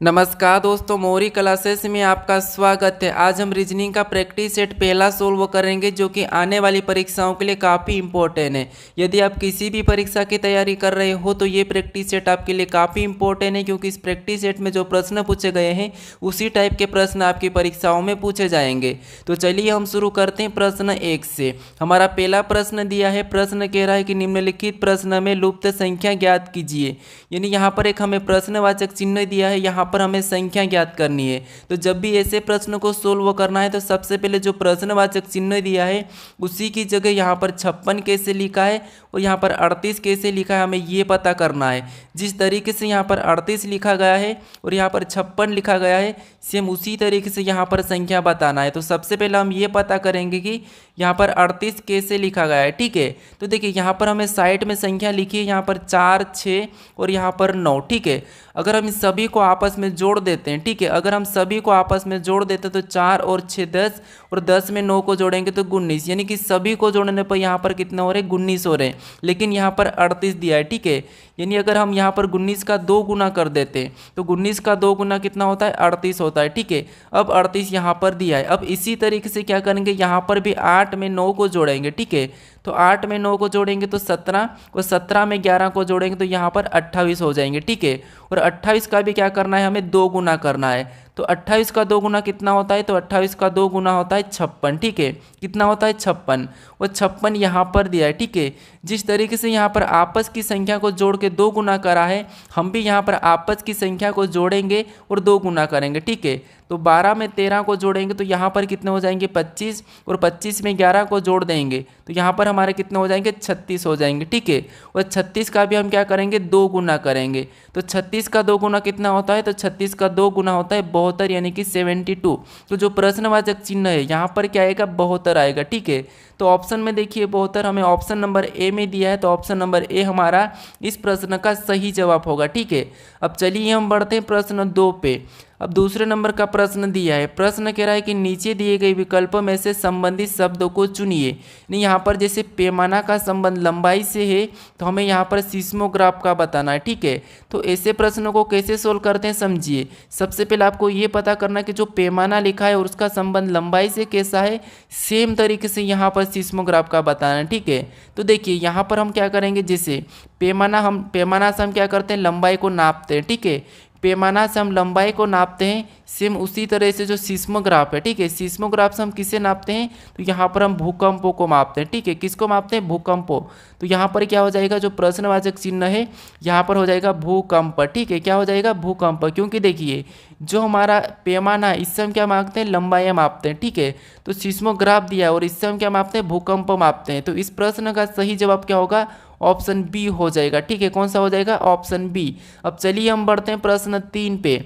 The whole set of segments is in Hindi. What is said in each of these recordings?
नमस्कार दोस्तों, मोरी क्लासेस में आपका स्वागत है। आज हम रीजनिंग का प्रैक्टिस सेट पहला सोल्व करेंगे जो कि आने वाली परीक्षाओं के लिए काफ़ी इंपॉर्टेंट है। यदि आप किसी भी परीक्षा की तैयारी कर रहे हो तो ये प्रैक्टिस सेट आपके लिए काफ़ी इंपॉर्टेंट है, क्योंकि इस प्रैक्टिस सेट में जो प्रश्न पूछे गए हैं उसी टाइप के प्रश्न आपकी परीक्षाओं में पूछे जाएंगे। तो चलिए हम शुरू करते हैं प्रश्न 1 से। हमारा पहला प्रश्न दिया है, प्रश्न कह रहा है कि निम्नलिखित प्रश्न में लुप्त संख्या ज्ञात कीजिए। यानी यहाँ पर एक हमें प्रश्नवाचक चिन्ह दिया है, यहाँ पर हमें संख्या ज्ञात करनी है। तो जब भी ऐसे प्रश्न को सोल्व करना है तो सबसे पहले जो प्रश्नवाचक चिन्ह दिया है उसी की जगह यहाँ पर 56 कैसे लिखा है और यहाँ पर 38 कैसे लिखा है, हमें ये पता करना है। जिस तरीके से यहाँ पर 38 लिखा गया है और यहाँ पर 56 लिखा गया है, सेम उसी तरीके से यहाँ पर संख्या बताना है। तो सबसे पहले हम ये पता करेंगे कि यहाँ पर 38 कैसे लिखा गया है। ठीक है, तो देखिए यहाँ पर हमें साइड में संख्या लिखी है, यहाँ पर 4, 6 और यहाँ पर 9। ठीक है, अगर हम इन सभी को आपस में जोड़ देते हैं, ठीक है, अगर हम सभी को आपस में जोड़ देते हैं तो 4 और 6 10 और 10 में 9 को जोड़ेंगे तो 19, यानी कि सभी को जोड़ने पर यहाँ पर कितना हो रहे हैं, 19 हो रहे हैं। लेकिन यहाँ पर 38 दिया है। ठीक है, यानी अगर हम यहाँ पर 19 का 2 गुना कर देते हैं तो 19 का 2 गुना कितना होता है, 38 होता है। ठीक है, अब 38 यहाँ पर दिया है। अब इसी तरीके से क्या करेंगे, यहाँ पर भी 8 में 9 को जोड़ेंगे। ठीक है, तो 8 में 9 को जोड़ेंगे तो 17 और 17 में 11 को जोड़ेंगे तो यहाँ पर 28 हो जाएंगे। ठीक है, और 28 का भी क्या करना है, हमें 2 गुना करना है। तो 28 का 2 गुना कितना होता है, तो 28 का 2 गुना होता है 56। ठीक है, कितना होता है, 56, और 56 यहाँ पर दिया है। ठीक है, जिस तरीके से यहाँ पर आपस की संख्या को जोड़ के 2 गुना करा है, हम भी यहाँ पर आपस की संख्या को जोड़ेंगे और 2 गुना करेंगे। ठीक है, तो 12 में 13 को जोड़ेंगे तो यहाँ पर कितने हो जाएंगे, 25, और 25 में 11 को जोड़ देंगे तो यहाँ पर हमारे कितने हो जाएंगे, 36 हो जाएंगे। ठीक है, और 36 का भी हम क्या करेंगे, 2 गुना करेंगे। तो 36 का 2 गुना कितना होता है, तो 36 का 2 गुना होता है 72, यानी कि 72। तो जो प्रश्नवाचक चिन्ह है यहाँ पर क्या आएगा, 72 आएगा। ठीक है, तो ऑप्शन में देखिए 72 हमें ऑप्शन नंबर ए में दिया है, तो ऑप्शन नंबर ए हमारा इस प्रश्न का सही जवाब होगा। ठीक है, अब चलिए हम बढ़ते हैं प्रश्न 2 पे। अब दूसरे नंबर का प्रश्न दिया है, प्रश्न कह रहा है कि नीचे दिए गए विकल्पों में से संबंधित शब्दों को चुनिए। नहीं, यहाँ पर जैसे पैमाना का संबंध लंबाई से है तो हमें यहाँ पर सिस्मोग्राफ का बताना है। ठीक है, तो ऐसे प्रश्नों को कैसे सोल्व करते हैं समझिए। सबसे पहले आपको ये पता करना है कि जो पैमाना लिखा है और उसका संबंध लंबाई से कैसा है, सेम तरीके से यहाँ पर सिस्मोग्राफ का बताना है। ठीक है, तो देखिए यहाँ पर हम क्या करेंगे, जैसे पैमाना से हम क्या करते हैं, लंबाई को नापते हैं। ठीक है, पैमाना से हम लंबाई को नापते हैं, सेम उसी तरह से जो सिस्मोग्राफ है, ठीक है, सिस्मोग्राफ से हम किसे नापते हैं, तो यहाँ पर हम भूकंपों को मापते हैं। ठीक है, किसको मापते हैं, भूकंपों। तो यहाँ पर क्या हो जाएगा, जो प्रश्नवाचक चिन्ह है यहाँ पर हो जाएगा भूकंप। ठीक है, क्या हो जाएगा, भूकंप, क्योंकि देखिए जो हमारा पैमाना है इससे हम क्या मापते हैं, लंबाई मापते हैं। ठीक है, तो सिस्मोग्राफ दिया और इससे हम क्या मापते हैं, भूकंप मापते हैं। तो इस प्रश्न का सही जवाब क्या होगा, ऑप्शन बी हो जाएगा। ठीक है, कौन सा हो जाएगा, ऑप्शन बी। अब चलिए हम बढ़ते हैं प्रश्न 3 पे।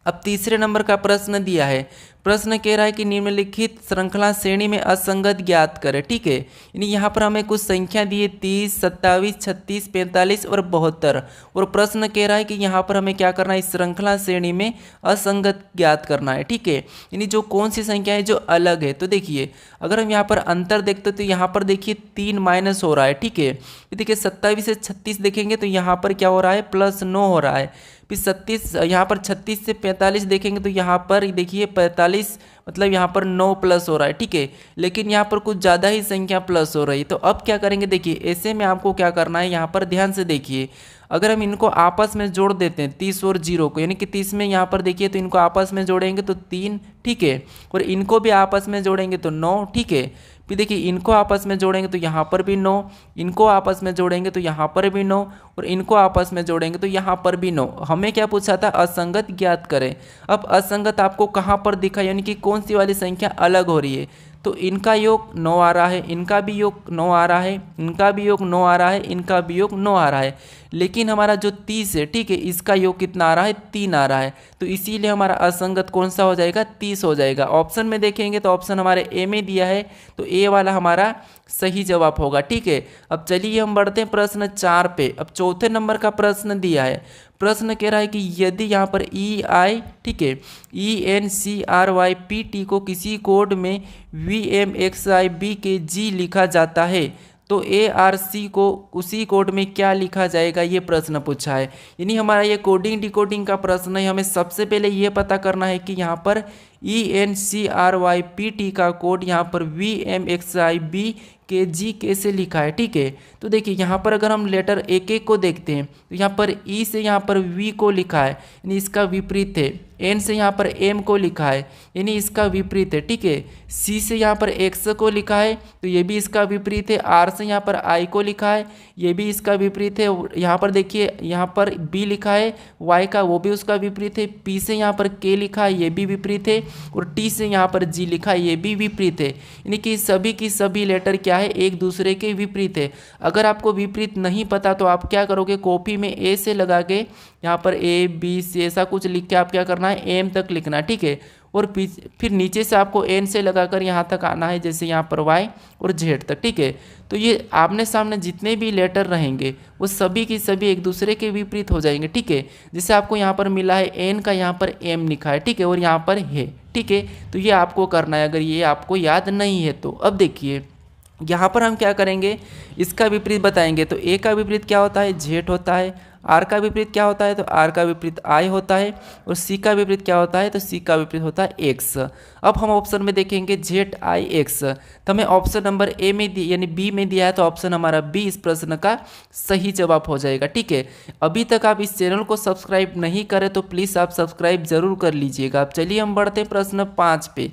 अब तीसरे नंबर का प्रश्न दिया है, प्रश्न कह रहा है कि निम्नलिखित श्रृंखला श्रेणी में असंगत ज्ञात करें। ठीक है, यानी यहाँ पर हमें कुछ संख्या दी है 30, 27, 36, 45 और 72, और प्रश्न कह रहा है कि यहाँ पर हमें क्या करना है, इस श्रृंखला श्रेणी में असंगत ज्ञात करना है। ठीक है, यानी जो कौन सी संख्या है जो अलग है। तो देखिए अगर हम यहाँ पर अंतर देखते तो यहाँ पर देखिए 3 माइनस हो रहा है। ठीक है, देखिए 27 से 36 देखेंगे तो यहाँ पर क्या हो रहा है, +9 हो रहा है। फिर 36, यहाँ पर 36 से 45 देखेंगे तो यहाँ पर देखिए 45, मतलब यहाँ पर 9 प्लस हो रहा है। ठीक है, लेकिन यहाँ पर कुछ ज़्यादा ही संख्या प्लस हो रही है। तो अब क्या करेंगे, देखिए ऐसे में आपको क्या करना है, यहाँ पर ध्यान से देखिए, अगर हम इनको आपस में जोड़ देते हैं 30 और 0 को, यानी कि 30 में यहाँ पर देखिए तो इनको आपस में जोड़ेंगे तो 3। ठीक है, और इनको भी आपस में जोड़ेंगे तो 9। ठीक है, फिर देखिए इनको आपस में जोड़ेंगे तो यहाँ पर भी 9, इनको आपस में जोड़ेंगे तो यहाँ पर भी 9, और इनको आपस में जोड़ेंगे तो यहाँ पर भी 9। हमें क्या पूछा था, असंगत ज्ञात करें। अब असंगत आपको कहाँ पर दिखा, यानी कि कौन सी वाली संख्या अलग हो रही है। तो इनका योग 9 आ रहा है, इनका भी योग 9 आ रहा है, इनका भी योग 9 आ रहा है, इनका भी योग 9 आ रहा है, लेकिन हमारा जो 30 है, ठीक है, इसका योग कितना आ रहा है, 3 आ रहा है। तो इसीलिए हमारा असंगत कौन सा हो जाएगा, 30 हो जाएगा। ऑप्शन में देखेंगे तो ऑप्शन हमारे ए में दिया है, तो ए वाला हमारा सही जवाब होगा। ठीक है, अब चलिए हम बढ़ते हैं प्रश्न 4 पे। अब चौथे नंबर का प्रश्न दिया है, प्रश्न कह रहा है कि यदि यहाँ पर EI, ठीक है, ENCRYPT को किसी कोड में VMXIB के G लिखा जाता है तो ARC को उसी कोड में क्या लिखा जाएगा, ये प्रश्न पूछा है। यानी हमारा ये कोडिंग डिकोडिंग का प्रश्न है। हमें सबसे पहले ये पता करना है कि यहाँ पर ENCRYPT का कोड यहाँ पर VMXIBKG कैसे लिखा है, ठीक है। तो देखिए यहाँ पर अगर हम लेटर एक एक को देखते हैं तो यहाँ पर E से यहाँ पर V को लिखा है, यानी इसका विपरीत है। N से यहाँ पर M को लिखा है, यानी इसका विपरीत है, ठीक है। C से यहाँ पर X को लिखा है तो ये भी इसका विपरीत है। R से यहाँ पर I को लिखा है, ये भी इसका विपरीत है। यहाँ पर देखिए यहाँ पर B लिखा है Y का, वो भी उसका विपरीत है। P से यहाँ पर K लिखा है, ये भी विपरीत है। और T से यहाँ पर G लिखा है, ये भी विपरीत है। यानी कि सभी की सभी लेटर क्या है, एक दूसरे के विपरीत है। अगर आपको विपरीत नहीं पता तो आप क्या करोगे, कॉपी में A से लगा के यहाँ पर ABC ऐसा कुछ लिख के आप क्या करना है, M तक लिखना है, ठीक है। और फिर नीचे से आपको N से लगाकर यहाँ तक आना है, जैसे यहाँ पर Y और Z तक, ठीक है। तो ये आमने सामने जितने भी लेटर रहेंगे वो सभी की सभी एक दूसरे के विपरीत हो जाएंगे, ठीक है। जैसे आपको यहाँ पर मिला है N का यहाँ पर M लिखा है, ठीक है, और यहाँ पर है, ठीक है। तो ये आपको करना है अगर ये आपको याद नहीं है तो। अब देखिए यहाँ पर हम क्या करेंगे, इसका विपरीत बताएंगे। तो A का विपरीत क्या होता है, Z होता है। R का विपरीत क्या होता है, तो R का विपरीत I होता है। और C का विपरीत क्या होता है, तो C का विपरीत होता है X। अब हम ऑप्शन में देखेंगे ZIX, तो हमें ऑप्शन नंबर A में यानी B में दिया है, तो ऑप्शन हमारा B इस प्रश्न का सही जवाब हो जाएगा, ठीक है। अभी तक आप इस चैनल को सब्सक्राइब नहीं करें तो प्लीज़ आप सब्सक्राइब जरूर कर लीजिएगा। अब चलिए हम बढ़ते हैं प्रश्न 5 पे।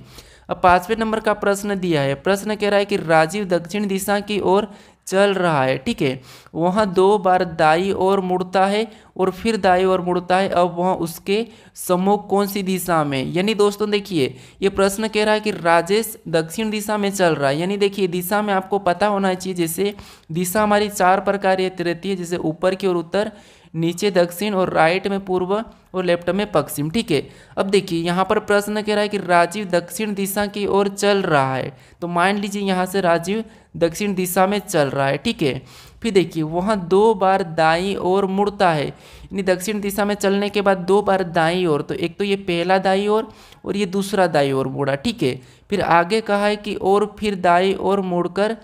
अब 5वें नंबर का प्रश्न दिया है। प्रश्न कह रहा है कि राजीव दक्षिण दिशा की ओर चल रहा है, ठीक है। वहाँ 2 बार दाई ओर मुड़ता है और फिर दाई ओर मुड़ता है। अब वहाँ उसके सम्मुख कौन सी दिशा में। यानी दोस्तों देखिए ये प्रश्न कह रहा है कि राजेश दक्षिण दिशा में चल रहा है। यानी देखिए दिशा में आपको पता होना चाहिए, जैसे दिशा हमारी 4 प्रकार रहती है, जैसे ऊपर की ओर उत्तर, नीचे दक्षिण, और राइट में पूर्व, और लेफ्ट में पश्चिम, ठीक है। अब देखिए यहाँ पर प्रश्न कह रहा है कि राजीव दक्षिण दिशा की ओर चल रहा है। तो मान लीजिए यहाँ से राजीव दक्षिण दिशा में चल रहा है, ठीक है। फिर देखिए वहाँ 2 बार दाईं ओर मुड़ता है, यानी दक्षिण दिशा में चलने के बाद 2 बार दाईं ओर, तो एक तो ये पहला दाईं ओर और ये दूसरा दाईं ओर मुड़ा, ठीक है। फिर आगे कहा है कि और फिर दाईं ओर मुड़ता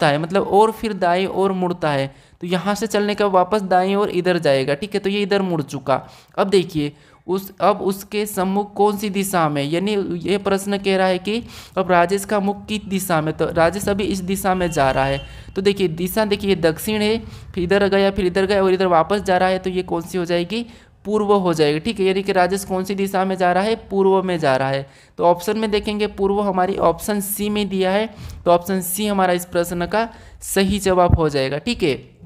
है, मतलब और फिर दाईं ओर मुड़ता है। तो यहाँ से चलने का वापस दाईं ओर इधर जाएगा, ठीक है। तो ये इधर मुड़ चुका। अब देखिए अब उसके सम्मुख कौन सी दिशा में, यानी ये प्रश्न कह रहा है कि अब राजेश का मुख किस दिशा में, तो राजेश अभी इस दिशा में जा रहा है। तो देखिए दिशा देखिए दक्षिण है, फिर इधर गया, फिर इधर गया और इधर वापस जा रहा है। तो ये कौन सी हो जाएगी, पूर्व हो जाएगी, ठीक है। यानी कि राजेश कौन सी दिशा में जा रहा है, पूर्व में जा रहा है। तो ऑप्शन में देखेंगे पूर्व हमारी ऑप्शन सी में दिया है, तो ऑप्शन सी हमारा इस प्रश्न का सही जवाब हो जाएगा, ठीक है।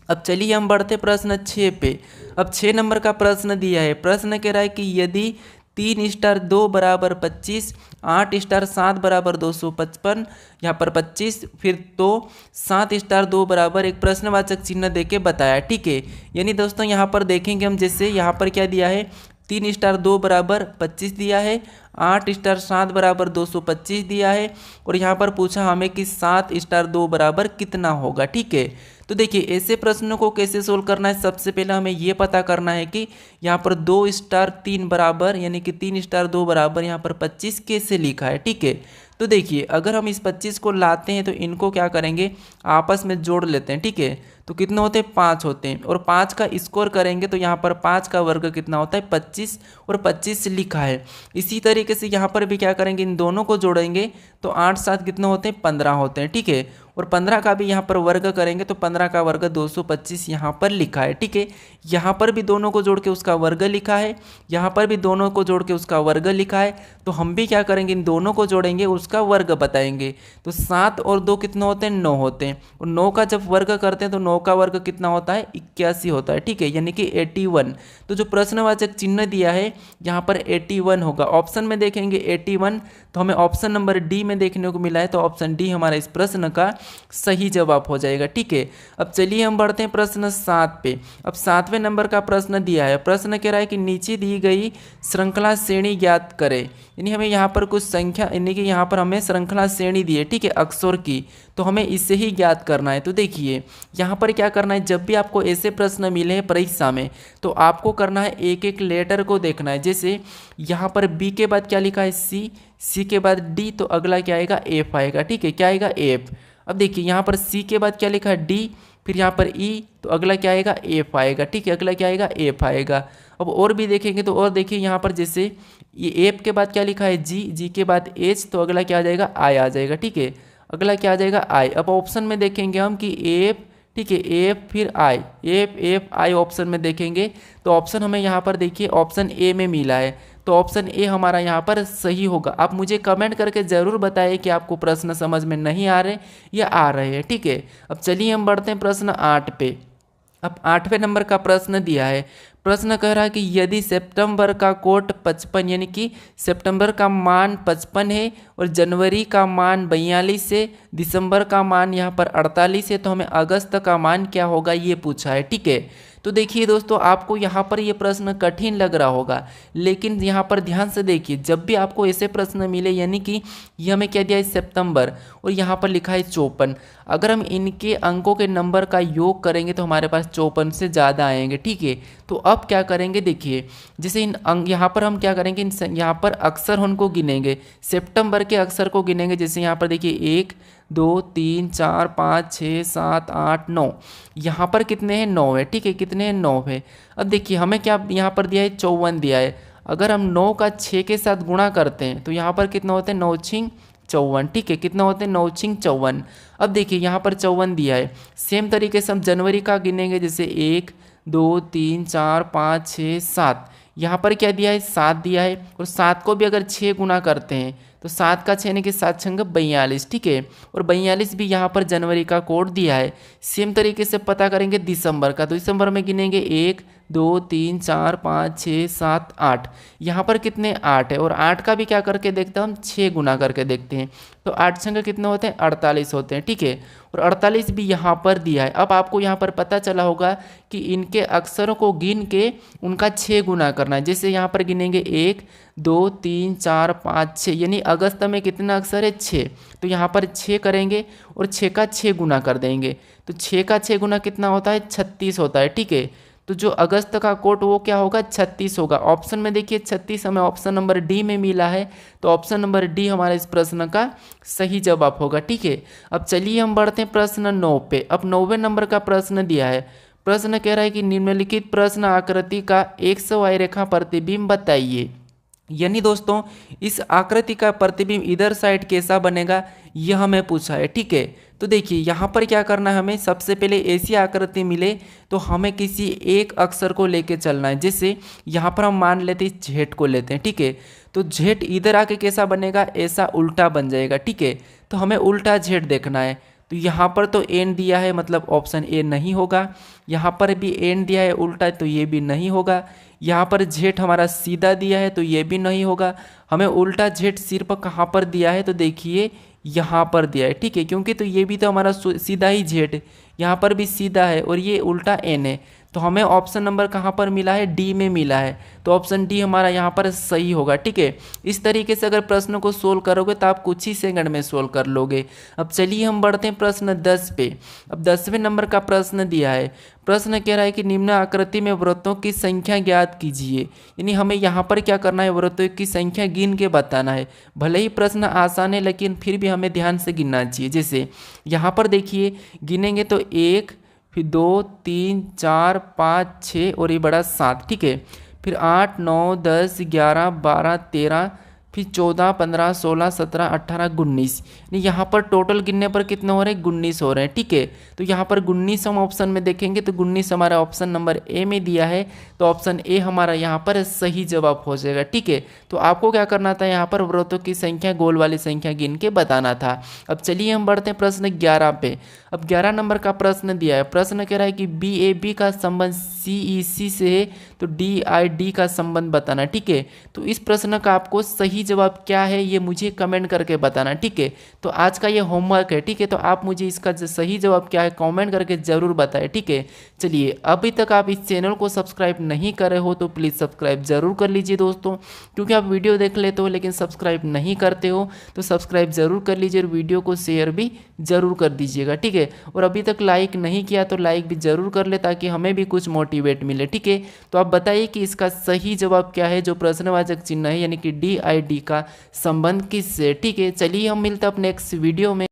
अब चलिए हम बढ़ते प्रश्न 6 पे। अब 6 नंबर का प्रश्न दिया है। प्रश्न कह रहा है कि यदि 3 स्टार 2 बराबर 25, 8 स्टार 7 बराबर 255, यहाँ पर 25, फिर तो 7 स्टार 2 बराबर एक प्रश्नवाचक चिन्ह देके बताया, ठीक है। यानी दोस्तों यहाँ पर देखेंगे हम, जैसे यहाँ पर क्या दिया है, 3 स्टार 2 बराबर 25 दिया है, 8 स्टार 7 बराबर 225 दिया है, और यहाँ पर पूछा हमें कि 7 स्टार 2 बराबर कितना होगा, ठीक है। तो देखिए ऐसे प्रश्नों को कैसे सोल्व करना है, सबसे पहले हमें ये पता करना है कि यहाँ पर 2 स्टार 3 बराबर, यानी कि 3 स्टार 2 बराबर यहाँ पर 25 कैसे लिखा है, ठीक है। तो देखिए अगर हम इस 25 को लाते हैं तो इनको क्या करेंगे, आपस में जोड़ लेते हैं, ठीक है। तो कितने होते हैं, 5 होते हैं, और 5 का स्कोर करेंगे तो यहाँ पर 5 का वर्ग कितना होता है, 25, और 25 लिखा है। इसी तरीके से यहाँ पर भी क्या करेंगे, इन दोनों को जोड़ेंगे तो 8 7 कितने होते हैं, 15 होते हैं, ठीक है। और 15 का भी यहाँ पर वर्ग करेंगे तो 15 का वर्ग 225 यहाँ पर लिखा है, ठीक है। यहाँ पर भी दोनों को जोड़ के उसका वर्ग लिखा है, यहाँ पर भी दोनों को जोड़ के उसका वर्ग लिखा है। तो हम भी क्या करेंगे, इन दोनों को जोड़ेंगे, उसका वर्ग बताएंगे। तो 7 और 2 कितने होते हैं, 9 होते हैं, और 9 का जब वर्ग करते हैं तो 9 का वर्ग कितना होता है, 81 होता है, ठीक है, यानी कि 81। तो जो प्रश्नवाचक चिन्ह दिया है यहाँ पर 81 होगा। ऑप्शन में देखेंगे 81, तो हमें ऑप्शन नंबर डी में देखने को मिला है, तो ऑप्शन डी हमारा इस प्रश्न का सही जवाब हो जाएगा, ठीक है। अब चलिए हम बढ़ते हैं प्रश्न 7 पे। अब 7वें नंबर का प्रश्न दिया है। प्रश्न कह रहा है कि नीचे दी गई श्रृंखला श्रेणी ज्ञात करें, यानी हमें यहाँ पर कुछ संख्या, यानी कि यहाँ पर हमें श्रृंखला श्रेणी दी है, ठीक है, अक्षर की, तो हमें इसे ही ज्ञात करना है। तो देखिए यहाँ पर क्या करना है, जब भी आपको ऐसे प्रश्न मिले हैं परीक्षा में तो आपको करना है एक एक लेटर को देखना है। जैसे यहाँ पर बी के बाद क्या लिखा है, सी, सी के बाद डी, तो अगला क्या आएगा, एफ आएगा, ठीक है, क्या आएगा, एफ। अब देखिए यहाँ पर सी के बाद क्या लिखा है डी, फिर यहाँ पर ई, तो अगला क्या आएगा एफ आएगा। ठीक है, अगला क्या आएगा एफ आएगा। अब और भी देखेंगे तो और देखिए यहाँ पर जैसे ये एफ के बाद क्या लिखा है जी, जी के बाद एच, तो अगला क्या आ जाएगा आई आ जाएगा। ठीक है, अगला क्या आ जाएगा आई। अब ऑप्शन में देखेंगे हम कि एफ, ठीक है एफ फिर आई, एफ एफ आई ऑप्शन में देखेंगे तो ऑप्शन हमें यहाँ पर देखिए ऑप्शन ए में मिला है, तो ऑप्शन ए हमारा यहाँ पर सही होगा। आप मुझे कमेंट करके ज़रूर बताइए कि आपको प्रश्न समझ में नहीं आ रहे या आ रहे हैं। ठीक है, अब चलिए हम बढ़ते हैं प्रश्न 8 पे। अब 8वें नंबर का प्रश्न दिया है, प्रश्न कह रहा है कि यदि सितंबर का कोट 55 यानी कि सितंबर का मान 55 है और जनवरी का मान 42 है, दिसंबर का मान यहाँ पर 48 है, तो हमें अगस्त का मान क्या होगा ये पूछा है। ठीक है, तो देखिए दोस्तों आपको यहाँ पर ये प्रश्न कठिन लग रहा होगा, लेकिन यहाँ पर ध्यान से देखिए जब भी आपको ऐसे प्रश्न मिले यानी कि ये हमें क्या दिया है सितंबर और यहाँ पर लिखा है 54, अगर हम इनके अंकों के नंबर का योग करेंगे तो हमारे पास 54 से ज़्यादा आएंगे। ठीक है, तो अब क्या करेंगे देखिए जैसे इन अंक यहाँ पर हम क्या करेंगे यहाँ पर अक्षर उनको गिनेंगे, सितंबर के अक्षर को गिनेंगे। जैसे यहाँ पर देखिए 1 2 3 4 5 6 7 8 9, यहाँ पर कितने हैं 9 है। ठीक है, कितने हैं 9 है। अब देखिए हमें क्या यहाँ पर दिया है 54 दिया है, अगर हम 9 का 6 के साथ गुणा करते हैं तो यहाँ पर कितना होते हैं 9 छिंग 54। ठीक है, कितना होते हैं 9 छिंग 54। अब देखिए यहाँ पर 54 दिया है, सेम तरीके से हम जनवरी का गिनेंगे जैसे 1 2 3 4 5 6 7, यहाँ पर क्या दिया है 7 दिया है, और 7 को भी अगर 6 गुना करते हैं तो 7 का 6 यानी कि 7 छंग 42। ठीक है, और 42 भी यहाँ पर जनवरी का कोड दिया है। सेम तरीके से पता करेंगे दिसंबर का, तो दिसंबर में गिनेंगे 1 2 3 4 5 6 7 8, यहाँ पर कितने 8 है, और 8 का भी क्या करके देखते हैं हम 6 गुना करके देखते हैं, तो 8 छंग कितने होते हैं 48 होते हैं। ठीक है, और 48 भी यहाँ पर दिया है। अब आपको यहाँ पर पता चला होगा कि इनके अक्षरों को गिन के उनका 6 गुना करना है। जैसे यहाँ पर गिनेंगे 1 2 3 4 5 6, यानी अगस्त में कितना अक्षर है 6, तो यहाँ पर 6 करेंगे और 6 का 6 गुना कर देंगे, तो 6 का 6 गुना कितना होता है 36 होता है। ठीक है, तो जो अगस्त का कोट वो क्या होगा 36 होगा। ऑप्शन में देखिए 36 हमें ऑप्शन नंबर डी में मिला है, तो ऑप्शन नंबर डी हमारा इस प्रश्न का सही जवाब होगा। ठीक है, अब चलिए हम बढ़ते हैं प्रश्न 9 पे। अब 9वें नंबर का प्रश्न दिया है, प्रश्न कह रहा है कि निम्नलिखित प्रश्न आकृति का 100 रेखा प्रतिबिंब बताइए। यानी दोस्तों इस आकृति का प्रतिबिंब इधर साइड कैसा बनेगा यह हमें पूछा है। ठीक है, तो देखिए यहाँ पर क्या करना है, हमें सबसे पहले ऐसी आकृति मिले तो हमें किसी एक अक्षर को लेके चलना है। जैसे यहाँ पर हम मान लेते हैं जेड को लेते हैं। ठीक है, तो जेड इधर आके कैसा बनेगा ऐसा उल्टा बन जाएगा। ठीक है, तो हमें उल्टा जेड देखना है, तो यहाँ पर तो एन दिया है मतलब ऑप्शन ए नहीं होगा, यहाँ पर भी एन दिया है उल्टा तो ये भी नहीं होगा, यहाँ पर जेड हमारा सीधा दिया है तो ये भी नहीं होगा। हमें उल्टा जेड सिर्फ कहाँ पर दिया है तो देखिए यहाँ पर दिया है। ठीक है, क्योंकि तो ये भी तो हमारा सीधा ही जेड, यहाँ पर भी सीधा है और ये उल्टा एन है, तो हमें ऑप्शन नंबर कहाँ पर मिला है डी में मिला है, तो ऑप्शन डी हमारा यहाँ पर सही होगा। ठीक है, इस तरीके से अगर प्रश्न को सोल्व करोगे तो आप कुछ ही सेकंड में सोल्व कर लोगे। अब चलिए हम बढ़ते हैं प्रश्न 10 पे। अब 10वें नंबर का प्रश्न दिया है, प्रश्न कह रहा है कि निम्न आकृति में वृत्तों की संख्या ज्ञात कीजिए। यानी हमें यहाँ पर क्या करना है वृत्तों की संख्या गिन के बताना है। भले ही प्रश्न आसान है लेकिन फिर भी हमें ध्यान से गिनना चाहिए। जैसे यहाँ पर देखिए गिनेंगे तो 1 फिर 2 3 4 5 6 और ये बड़ा 7। ठीक है, फिर 8 9 10 11 12 13 फिर 14 15 16 17 18 19, यहाँ पर टोटल गिनने पर कितने हो रहे हैं 19 हो रहे हैं। ठीक है, तो यहाँ पर 19 हम ऑप्शन में देखेंगे तो 19 हमारा ऑप्शन नंबर ए में दिया है, तो ऑप्शन ए हमारा यहाँ पर सही जवाब हो जाएगा। ठीक है, तो आपको क्या करना था यहाँ पर वृत्तों की संख्या गोल वाली संख्या गिन के बताना था। अब चलिए हम बढ़ते हैं प्रश्न 11 पे। अब 11 नंबर का प्रश्न दिया है, प्रश्न कह रहा है कि BAB का संबंध CEC से है तो DID का संबंध बताना। ठीक है, तो इस प्रश्न का आपको सही जवाब क्या है ये मुझे कमेंट करके बताना। ठीक है, तो आज का ये होमवर्क है। ठीक है, तो आप मुझे इसका सही जवाब क्या है कमेंट करके ज़रूर बताएं। ठीक है, चलिए अभी तक आप इस चैनल को सब्सक्राइब नहीं करे हो तो प्लीज़ सब्सक्राइब ज़रूर कर लीजिए दोस्तों, क्योंकि आप वीडियो देख लेते हो लेकिन सब्सक्राइब नहीं करते हो, तो सब्सक्राइब ज़रूर कर लीजिए और वीडियो को शेयर भी ज़रूर कर दीजिएगा। ठीक है, और अभी तक लाइक नहीं किया तो लाइक भी ज़रूर कर ले ताकि हमें भी कुछ मोटिवेट मिले। ठीक है, तो आप बताइए कि इसका सही जवाब क्या है जो प्रश्नवाचक चिन्ह है यानी कि DID का संबंध किससे। ठीक है, चलिए हम मिलते हैं अपने नेक्स्ट वीडियो में।